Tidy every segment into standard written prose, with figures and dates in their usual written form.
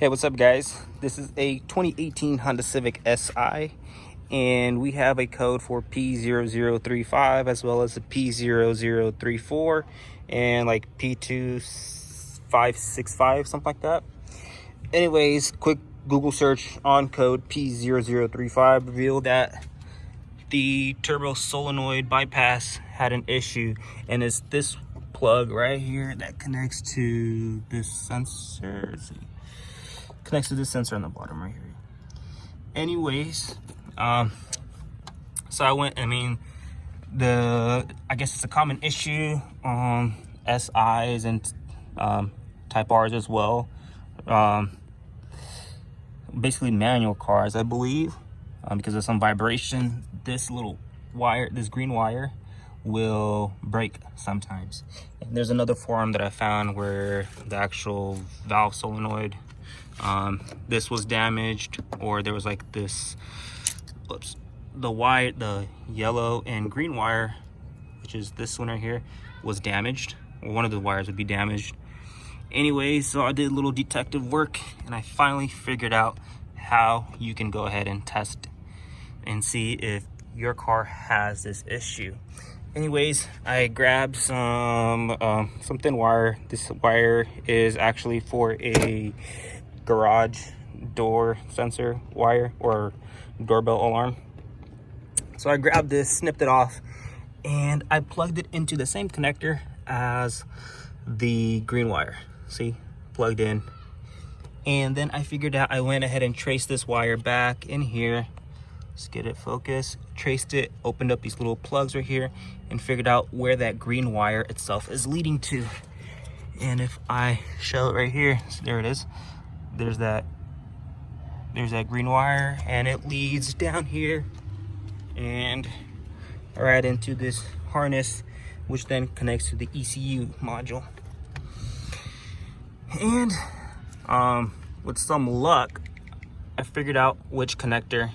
Hey, what's up guys? This is a 2018 Honda Civic Si, and we have a code for P0035 as well as a P0034 and like P2565, something like that. Anyways, quick Google search on code P0035 revealed that the turbo solenoid bypass had an issue, and it's this plug right here that connects to this sensor. Connects to this sensor on the bottom right here. Anyways, so I guess it's a common issue on SIs and Type Rs as well. Basically manual cars, I believe, because of some vibration, this little wire, this green wire, will break sometimes. And there's another forum that I found where the actual valve solenoid, this was damaged, or there was like this, the wire, the yellow and green wire, which is this one right here, was damaged, or one of the wires would be damaged. Anyways, so I did a little detective work and I finally figured out how you can go ahead and test and see if your car has this issue. Anyways, I grabbed some thin wire. This wire is actually for a garage door sensor wire or doorbell alarm. So I grabbed this, snipped it off, and I plugged it into the same connector as the green wire. See, plugged in. And then I figured out, I went ahead and traced this wire back in here. Let's get it focused. Traced it, opened up these little plugs right here, and figured out where that green wire itself is leading to. And if I show it right here, so there it is. There's that green wire, and it leads down here and right into this harness, which then connects to the ECU module. And with some luck, I figured out which connector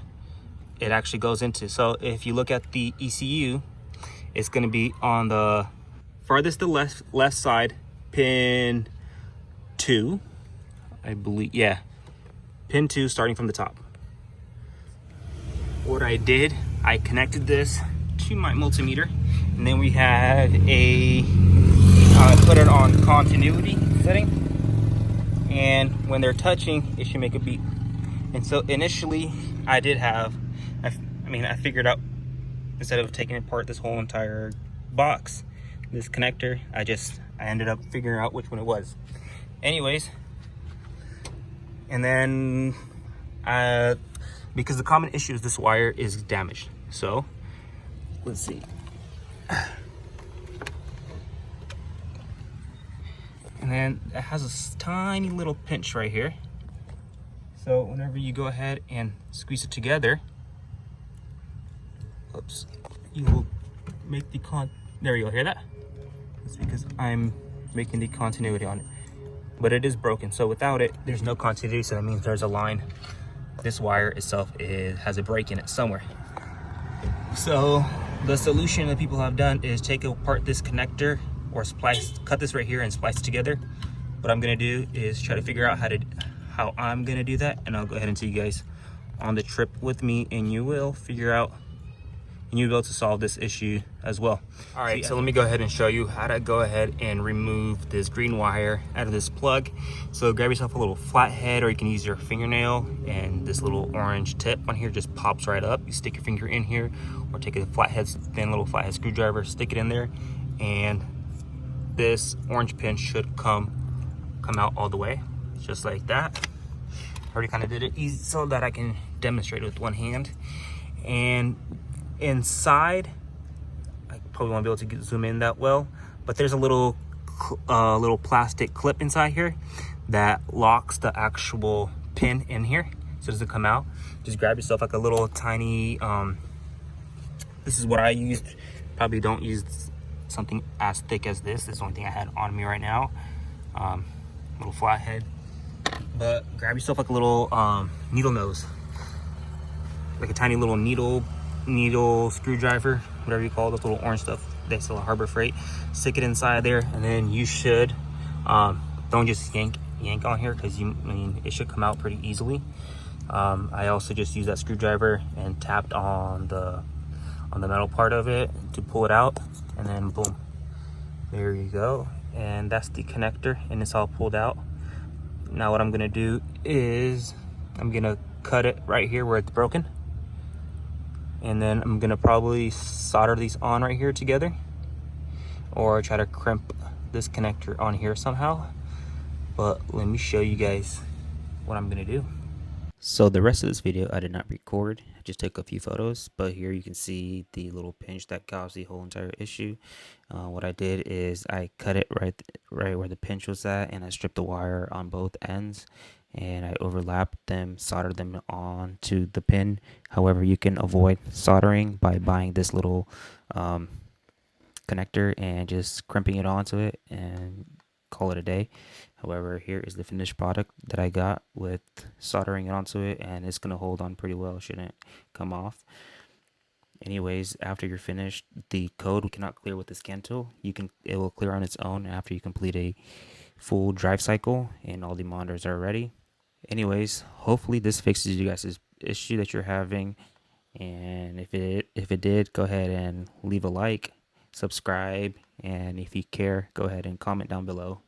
it actually goes into. So if you look at the ECU, it's going to be on the farthest to left side, pin 2, I believe. Yeah, pin 2, starting from the top. What I did, I connected this to my multimeter, and then we had I put it on continuity setting, and when they're touching, it should make a beep. And so initially I figured out, instead of taking apart this whole entire box, this connector, I ended up figuring out which one it was. Anyways, and then because the common issue is this wire is damaged. So let's see. And then it has a tiny little pinch right here. So whenever you go ahead and squeeze it together, you will make the there you go, hear that? That's because I'm making the continuity on it. But it is broken, so without it, there's no continuity, so that means there's a line. This wire itself has a break in it somewhere. So the solution that people have done is take apart this connector, or cut this right here and splice it together. What I'm gonna do is try to figure out how I'm gonna do that, and I'll go ahead and take you guys on the trip with me, and you will figure out, and you'll be able to solve this issue as well. All right, so let me go ahead and show you how to go ahead and remove this green wire out of this plug. So grab yourself a little flathead, or you can use your fingernail, and this little orange tip on here just pops right up. You stick your finger in here, or take a thin little flathead screwdriver, stick it in there, and this orange pin should come out all the way, just like that. I already kind of did it easy so that I can demonstrate it with one hand. And inside, I probably won't be able to zoom in that well, but there's a little plastic clip inside here that locks the actual pin in here, so it doesn't come out. Just grab yourself like a little tiny, this is what I used. Probably don't use something as thick as this. This is the only thing I had on me right now. Little flathead. But grab yourself like a little needle nose, like a tiny little needle screwdriver, whatever you call those little orange stuff they sell at Harbor Freight. Stick it inside there, and then you should don't just yank yank on here, because it should come out pretty easily. I also just used that screwdriver and tapped on the metal part of it to pull it out, and then boom, there you go. And that's the connector, and it's all pulled out. Now what I'm gonna do is I'm gonna cut it right here where it's broken, and then I'm gonna probably solder these on right here together, or try to crimp this connector on here somehow. But let me show you guys what I'm gonna do. So the rest of this video I did not record, I just took a few photos, but here you can see the little pinch that caused the whole entire issue. What I did is I cut it right where the pinch was at, and I stripped the wire on both ends, and I overlapped them, soldered them on to the pin. However, you can avoid soldering by buying this little connector and just crimping it onto it and call it a day. However, here is the finished product that I got with soldering it onto it, and it's gonna hold on pretty well, shouldn't come off. Anyways, after you're finished, the code cannot clear with the scan tool. It will clear on its own after you complete a full drive cycle and all the monitors are ready. Anyways, hopefully this fixes you guys' issue that you're having, and if it did, go ahead and leave a like, subscribe, and if you care, go ahead and comment down below.